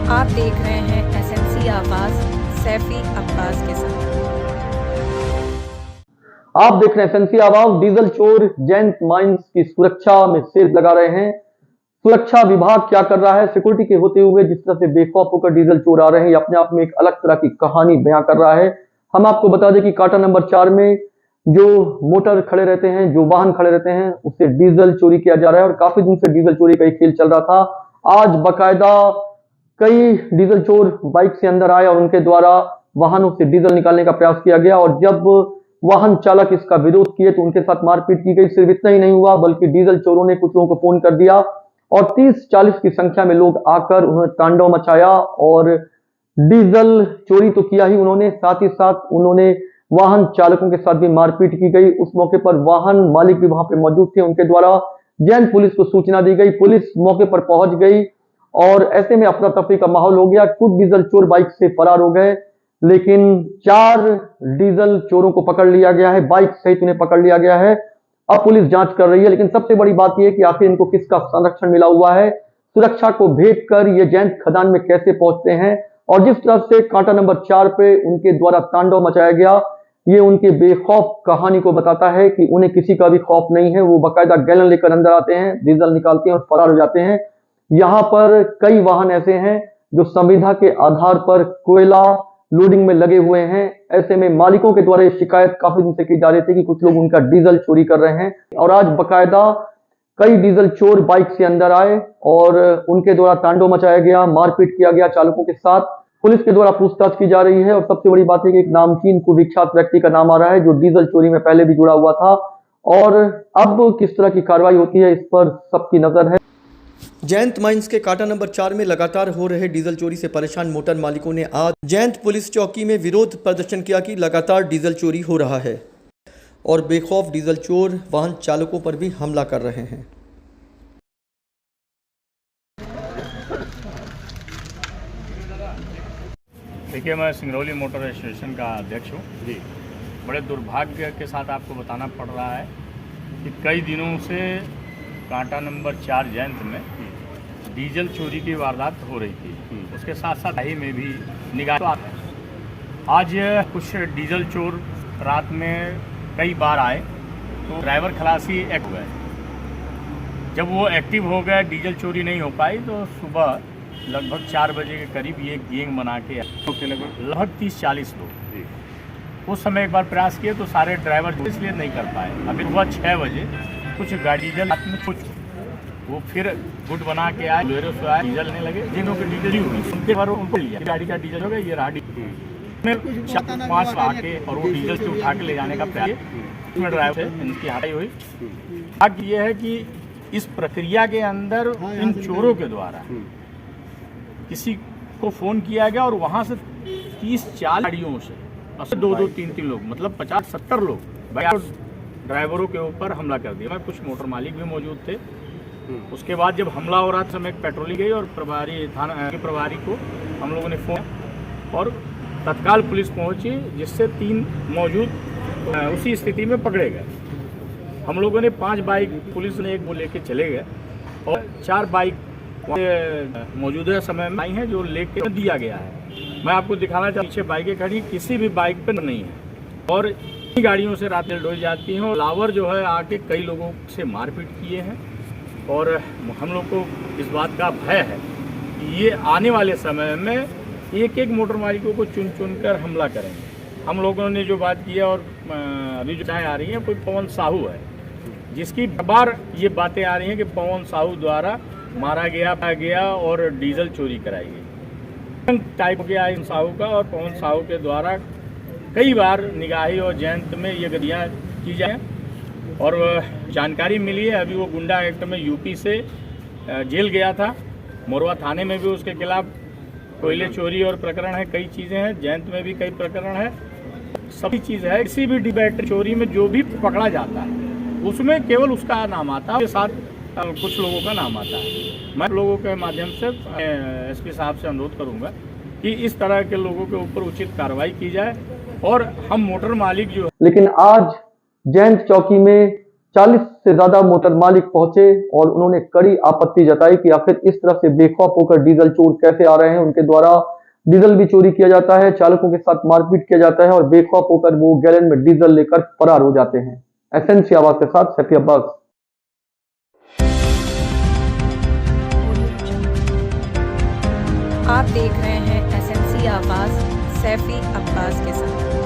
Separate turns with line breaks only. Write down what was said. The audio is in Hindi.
आप देख रहे हैं एसएमसी आवाज सैफी अब्बास के साथ।
आप देख रहे हैं एसएमसी आवाज। डीजल चोर जयंत माइंस की सुरक्षा में सेल लगा रहे हैं। सुरक्षा विभाग क्या कर रहा है, सिक्योरिटी के होते हुए जिस तरह से बेखौफ होकर डीजल चोर आ रहे हैं, ये अपने आप में एक अलग तरह की कहानी बयां कर रहा है। हम आपको बता दें कि कांटा नंबर 4 में जो मोटर खड़े रहते हैं, जो वाहन खड़े रहते हैं, उससे डीजल चोरी किया जा रहा है और काफी दिन से डीजल चोरी का एक खेल चल रहा था। आज बाकायदा कई डीजल चोर बाइक से अंदर आए और उनके द्वारा वाहनों से डीजल निकालने का प्रयास किया गया और जब वाहन चालक इसका विरोध किए तो उनके साथ मारपीट की गई। सिर्फ इतना ही नहीं हुआ बल्कि डीजल चोरों ने कुछ लोगों को फोन कर दिया और 30-40 की संख्या में लोग आकर उन्होंने तांडव मचाया और डीजल चोरी तो किया ही उन्होंने, साथ ही साथ उन्होंने वाहन चालकों के साथ भी मारपीट की गई। उस मौके पर वाहन मालिक भी वहां पे मौजूद थे, उनके द्वारा जैन पुलिस को सूचना दी गई। पुलिस मौके पर पहुंच गई और ऐसे में अफरा तफरी का माहौल हो गया। कुछ डीजल चोर बाइक से फरार हो गए, लेकिन 4 डीजल चोरों को पकड़ लिया गया है, बाइक सहित उन्हें पकड़ लिया गया है। अब पुलिस जांच कर रही है, लेकिन सबसे बड़ी बात यह है कि आखिर इनको किसका संरक्षण मिला हुआ है, सुरक्षा को भेद कर ये जयंत खदान में कैसे पहुंचते हैं और जिस तरह से कांटा नंबर 4 पे उनके द्वारा तांडव मचाया गया, ये उनके बेखौफ कहानी को बताता है कि उन्हें किसी का भी खौफ नहीं है। वो बाकायदा गैलन लेकर अंदर आते हैं, डीजल निकालते हैं और फरार हो जाते हैं। यहाँ पर कई वाहन ऐसे हैं जो संविदा के आधार पर कोयला लोडिंग में लगे हुए हैं। ऐसे में मालिकों के द्वारा ये शिकायत काफी दिन से की जा रही थी कि कुछ लोग उनका डीजल चोरी कर रहे हैं और आज बाकायदा कई डीजल चोर बाइक से अंदर आए और उनके द्वारा तांडव मचाया गया, मारपीट किया गया चालकों के साथ। पुलिस के द्वारा पूछताछ की जा रही है और सबसे बड़ी बात है कि एक नामचीन कुविख्यात व्यक्ति का नाम आ रहा है जो डीजल चोरी में पहले भी जुड़ा हुआ था और अब किस तरह की कार्रवाई होती है इस पर सबकी नजर है।
जयंत माइंस के कांटा नंबर 4 में लगातार हो रहे डीजल चोरी से परेशान मोटर मालिकों ने आज जयंत पुलिस चौकी में विरोध प्रदर्शन किया कि लगातार डीजल चोरी हो रहा है और बेखौफ डीजल चोर वाहन चालकों पर भी हमला कर रहे हैं।
देखिए, मैं सिंगरौली मोटर एसोसिएशन का अध्यक्ष हूँ जी। बड़े दुर्भाग्य के साथ आपको बताना पड़ रहा है कि कई दिनों से कांटा नंबर 4 जयंत में डीजल चोरी की वारदात हो रही थी। उसके साथ साथ ही में भी निगाह आते हैं। आज कुछ डीजल चोर रात में कई बार आए तो ड्राइवर खलासी एक्टिव हो गए। जब वो एक्टिव हो गए, डीजल चोरी नहीं हो पाई, तो सुबह लगभग 4 बजे के करीब ये गैंग बना के लगभग 30-40 लोग उस समय एक बार प्रयास किए तो सारे ड्राइवर इसलिए नहीं कर पाए। अभी सुबह 6 बजे कुछ गाड़ी डीजल में कुछ वो फिर गुट बना के आए, डीजल नहीं लगे, जिन्हों के डीजल हुई उनके बार उनको लिया, गाड़ी का डीजल हो गया, ये रहा 4-5 आके और वो डीजल से उठा के ले जाने का प्रयास में ड्राइवर से इनकी हटाई हुई। अब ये है कि इस प्रक्रिया के अंदर इन चोरों के द्वारा किसी को फोन किया गया और वहां से 30-40 गाड़ियों से 2-2, 3-3 लोग, मतलब 50-70 लोग ड्राइवरों के ऊपर हमला कर दिया। कुछ मोटर मालिक भी मौजूद थे। उसके बाद जब हमला हो रहा था, समय पेट्रोलिंग गई और प्रभारी थाना के प्रभारी को हम लोगों ने फोन और तत्काल पुलिस पहुंची, जिससे 3 मौजूद उसी स्थिति में पकड़े गए। हम लोगों ने 5 बाइक, पुलिस ने 1 वो लेके चले गए और 4 बाइक मौजूदा समय में आई हैं जो लेके दिया गया है। मैं आपको दिखाना चाहता हूँ, पीछे बाइकें खड़ी, किसी भी बाइक पर नहीं है और गाड़ियों से रात में डोई जाती हैं। और लावर जो है आके कई लोगों से मारपीट किए हैं और हम लोग को इस बात का भय है कि ये आने वाले समय में एक मोटर मालिकों को चुन चुन कर हमला करेंगे। हम लोगों ने जो बात की है और अभी जो आ रही है, कोई पवन साहू है जिसकी बार ये बातें आ रही हैं कि पवन साहू द्वारा मारा गया और डीजल चोरी कराई गई। टाइप हो गया इन साहू का और पवन साहू के द्वारा कई बार निगाही और जयंत में ये गतियाँ की जाए और जानकारी मिली है। अभी वो गुंडा एक्ट में यूपी से जेल गया था। मोरवा थाने में भी उसके खिलाफ कोयले चोरी और प्रकरण है, कई चीज़ें हैं। जयंत में भी कई प्रकरण है, सभी चीज़ है। किसी भी बैटरी चोरी में जो भी पकड़ा जाता है उसमें केवल उसका नाम आता है, उसके साथ कुछ लोगों का नाम आता है। मैं लोगों के माध्यम से एसपी साहब से अनुरोध करूंगा कि इस तरह के लोगों के ऊपर उचित कार्रवाई की जाए और हम मोटर मालिक जो।
लेकिन आज जयंत चौकी में 40 से ज्यादा मोटर मालिक पहुंचे और उन्होंने कड़ी आपत्ति जताई कि आखिर इस तरह से बेखौफ होकर डीजल चोर कैसे आ रहे हैं। उनके द्वारा डीजल भी चोरी किया जाता है, चालकों के साथ मारपीट किया जाता है और बेखौफ होकर वो गैलन में डीजल लेकर फरार हो जाते हैं। एसएनसी आवाज के साथ सैफी अब्बास।
आप देख रहे हैं एसएनसी आवाज सैफी अब्बास के साथ।